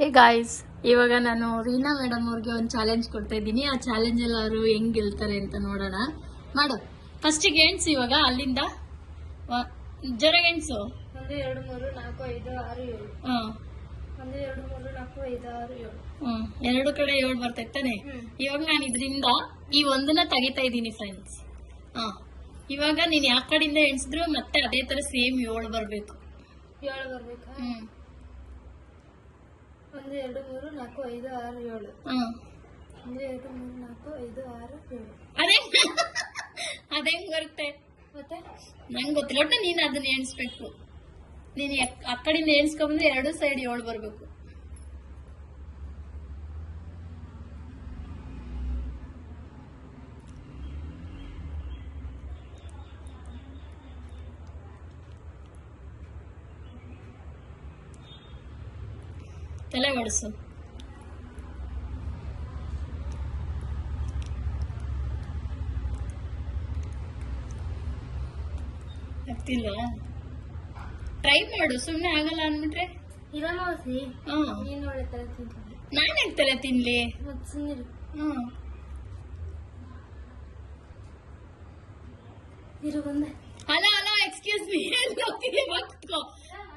Hey guys, ಇವಾಗ ನಾನು Reena madam ಅವ್ರಿಗೆ ಒಂದು ಚಾಲೆಂಜ್ ಕೊಡ್ತಾ ಇದ್ದೀನಿ. ಆ ಚಾಲೆಂಜ್ ಅಲ್ಲಿ ಅವರು ಹೆಂಗ್ ಗೆಲ್ತಾರೆ ಅಂತ ನೋಡೋಣ. ಮಾಡು, ಫಸ್ಟಿಗೆ ಎಣ್ಸು. ಇವಾಗ ಅಲ್ಲಿಂದ ಜೋರಾಗಿ ಎಣ್ಸು. 1 2 3 4 5 6 7. 1 2 3 4 5 6 7. ಎರಡು ಕಡೆ 7 ಬರ್ತೈತಾನೆ. ಇವಾಗ ನಾನು ಇದರಿಂದ ಈ ಒಂದನ್ನ ತೆಗಿತಾ ಇದ್ದೀನಿ ಫ್ರೆಂಡ್ಸ್. ಇವಾಗ ನೀನ್ ಯಾವ ಕಡೆಯಿಂದ ಎಣ್ಸಿದ್ರು ಮತ್ತೆ ಅದೇ ತರ ಸೇಮ್ 7 ಬರ್ಬೇಕು. 7 ಬರ್ಬೇಕಾ? 1 2 3 4 5 6 7. 1 2 3 4 5 6 7. ಅದೇಂಗ್ ಬರುತ್ತೆ ಮತ್ತೆ ನಂಗೆ ಗೊತ್ತಿಲ್ಲ. ಒಟ್ಟು ನೀನ್ ಅದನ್ನ ಎಣಿಸ್ಬೇಕು. ನೀನ್ ಆ ಕಡೆಯಿಂದ ಎಣಿಸ್ಕೊಂಡ್ಬಂದ್ರೆ ಎರಡು ಸೈಡ್ 7 ಬರ್ಬೇಕು. ತಲೆ ಓಡಿಸು. ಆಗ್ತಿಲ್ವಾ? ಟ್ರೈ ಮಾಡು. ಸುಮ್ನೆ ಆಗಲ್ಲ ಅನ್ಬಿಟ್ರೆ ಇರಮೋಸಿ ನೀನು ಒಳ್ಳೆ ತರ ತಿಂತೀನಿ. ನಾನು ಹೆಂಗ್ ತಲೆ ತಿನ್ಲಿ? ಮತ್ತೆ ಸುಮ್ಮನೆ ಇರು ಬಂದೆ. ಅಲ್ಲ ಎಕ್ಸ್ಕ್ಯೂಸ್ ಮೀ,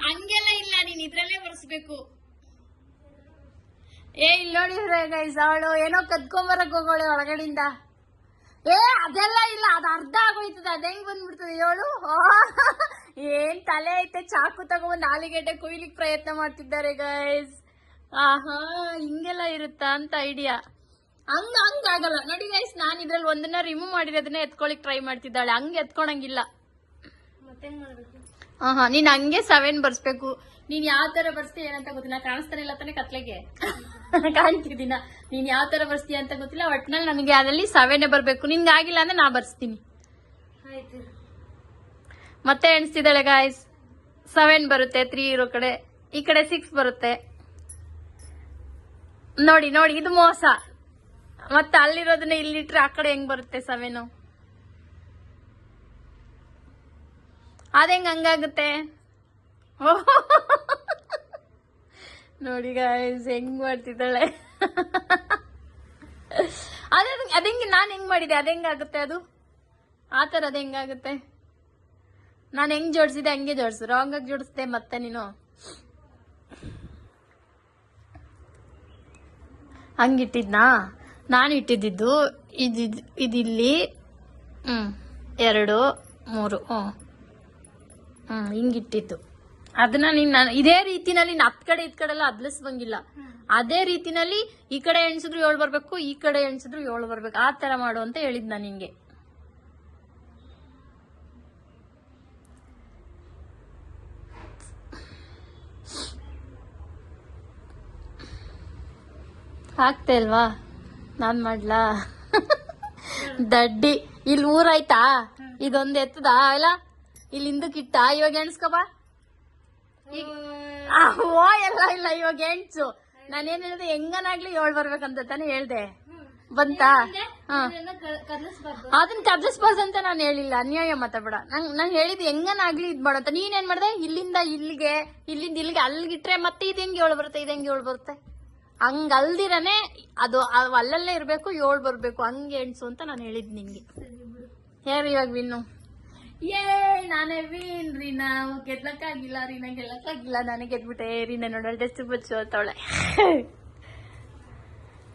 ಹಂಗೆಲ್ಲ ಇಲ್ಲ. ನೀನ್ ಇದ್ರಲ್ಲೇ ಬರ್ಸ್ಬೇಕು. ಇಲ್ಲಿ ನೋಡಿದ್ರೆ ಗೈಸ್, ಅವಳು ಏನೋ ಕದ್ಕೊಂಬರಕ್ ಹೋಗೋಳೆ ಒಳಗಡೆಯಿಂದ. ಅದೆಲ್ಲ ಇಲ್ಲ, ಅದು ಅರ್ಧ ಆಗೋಯ್ತದ. ಅದ ಹೆಂಗ್ ಬಂದ್ಬಿಡ್ತದೆ ಹೇಳು? ಏನ್ ತಲೆ ಐತೆ, ಚಾಕು ತಗೊಂಡ್ ಆಲೂಗೆಡ್ಡೆ ಕೊಯ್ಲಿಕ್ ಪ್ರಯತ್ನ ಮಾಡ್ತಿದ್ದಾರೆ ಗೈಸ್. ಹಿಂಗೆಲ್ಲ ಇರುತ್ತಾ ಅಂತ ಐಡಿಯಾ. ಹಂಗಾಗಲ್ಲ ನೋಡಿ ಗೈಸ್. ನಾನ್ ಇದ್ರಲ್ಲಿ ಒಂದನ್ನ ರಿಮೂವ್ ಮಾಡಿರೋದನ್ನ ಎತ್ಕೊಳಿಕ್ ಟ್ರೈ ಮಾಡ್ತಿದ್ದಾಳೆ. ಹಂಗ್ ಎತ್ಕೊಳಂಗಿಲ್ಲ. ಮತ್ತೆ ಮಾಡ್ಬೇಕು? ನೀನ್ ಹಂಗೆ 7 ಬರ್ಸ್ಬೇಕು. ನೀನ್ ಯಾವ ತರ ಬರ್ಸ್ತೀಯ ಏನಂತ ಗೊತ್ತಿಲ್ಲ. ಕಾಣಿಸ್ತಾನೆ ಇಲ್ಲ ತಾನೆ ಕತ್ಲೆಗೆ? ಕಾಣ್ತಿದ್ದೀನ. ನೀನ್ ಯಾವ ತರ ಬರ್ಸ್ತೀಯ ಅಂತ ಗೊತ್ತಿಲ್ಲ. ಒಟ್ನಲ್ಲಿ ನನಗೆ ಅದ್ರಲ್ಲಿ 7 ಬರ್ಬೇಕು. ನಿನ್ಗೆ ಆಗಿಲ್ಲ ಅಂದ್ರೆ ನಾ ಬರ್ಸ್ತೀನಿ. ಮತ್ತೆ ಎಣಿಸ್ತಿದ್ದಾಳೆ ಗಾಯ್ಸ್. 7 ಬರುತ್ತೆ 3 ಇರೋ ಕಡೆ. ಈ ಕಡೆ 6 ಬರುತ್ತೆ. ನೋಡಿ ಇದು ಮೋಸ. ಮತ್ತೆ ಅಲ್ಲಿರೋದನ್ನ ಇಲ್ಲಿಟ್ರೆ ಆ ಕಡೆ ಹೆಂಗ್ ಬರುತ್ತೆ 7? ಅದೇಂಗ್ ಹಂಗಾಗುತ್ತೆ? ನೋಡಿ ಗಾಯ್ಸ್ ಹೆಂಗ್ ಮಾಡ್ತಿದ್ದಾಳೆ. ಅದಂಗೆ ನಾನ್ ಹೆಂಗ್ ಮಾಡಿದೆ ಅದೆಂಗಾಗುತ್ತೆ? ಅದು ಆತರ ಅದ ಹೆಂಗಾಗುತ್ತೆ? ನಾನು ಹೆಂಗ್ ಜೋಡಿಸಿದೆ ಹಂಗೆ ಜೋಡಿಸು. ರಾಂಗ್ ಆಗಿ ಜೋಡಿಸ್ದೆ ಮತ್ತೆ ನೀನು. ಹಂಗಿಟ್ಟಿದ್ನಾ? ನಾನು ಇಟ್ಟಿದ್ದು ಇದಿಲ್ಲಿ 2 3 ಹಿಂಗಿಟ್ಟಿದ್ದು. ಅದನ್ನ ನೀನ್ ಇದೇ ರೀತಿನಲ್ಲಿ ಹತ್ ಕಡೆ ಇದ್ ಕಡೆ ಎಲ್ಲ ಅದ್ಲಿಸಂಗಿಲ್ಲ. ಅದೇ ರೀತಿನಲ್ಲಿ ಈ ಕಡೆ ಎಣ್ಸಿದ್ರು 7 ಬರ್ಬೇಕು, ಈ ಕಡೆ ಎಣ್ಸಿದ್ರು 7 ಬರ್ಬೇಕು. ಆ ತರ ಮಾಡು ಅಂತ ಹೇಳಿದ್ ನಾನು ನಿಂಗೆ. ಆಗ್ತಾ ಇಲ್ವಾ? ನಾನ್ ಮಾಡ್ಲಾ? ದಡ್ಡಿ. ಇಲ್ಲಿ 3 ಆಯ್ತಾ? ಇದೊಂದು ಎತ್ತದ ಇಲ್ಲ? ಇಲ್ಲಿ ಹಿಂದಕ್ಕಿಟ್ಟ. ಇವಾಗ ಎಣ್ಸ್ಕೊಬಾ. ಎಲ್ಲ ಇಲ್ಲ. ಇವಾಗ ಎಣ್ಸು. ನಾನೇನ್ ಹೇಳಿದೆ, ಹೆಂಗನಾಗ್ಲಿ 7 ಬರ್ಬೇಕಂತ ತಾನೇ ಹೇಳ್ದೆ. ಬಂತಾ? ಅದನ್ನ ಕದಲಿಸ್ಬಾರ್ದು ಅಂತ ನಾನು ಹೇಳಿಲ್ಲ. ಅನ್ಯಾಯ ಮಾತಾಡ್ಬೇಡ. ನಾನು ಹೇಳಿದ್ ಹೆಂಗನಾಗ್ಲಿ ಇದ್ ಮಾಡಂತ. ನೀನೇನ್ ಮಾಡ್ದೆ? ಇಲ್ಲಿಂದ ಇಲ್ಲಿಗೆ ಅಲ್ಲಿಗಿಟ್ರೆ ಮತ್ತೆ ಇದು ಹೆಂಗ್ 7 ಬರುತ್ತೆ, ಇದು ಹೆಂಗ್ 7 ಬರುತ್ತೆ? ಹಂಗ ಅಲ್ದಿರನೆ ಅದು ಅಲ್ಲಲ್ಲೇ ಇರ್ಬೇಕು, 7 ಬರ್ಬೇಕು. ಹಂಗೆ ಎಣ್ಸು ಅಂತ ನಾನು ಹೇಳಿದ್ ನಿಂಗೆ. ಯಾರು ಇವಾಗ ವಿನ್ನು? ನಾನೇ ವಿನ್. ರೀನಾ ಗೆದ್ಲಕ್ಕಾಗಿಲ್ಲ. ನಾನೇ ಗೆದ್ಬಿಟ್ಟೆ. ರೀನಾ ನೋಡೋಣ ಎಷ್ಟು ಬಚ್ಚು ಅಂತವಳೆ.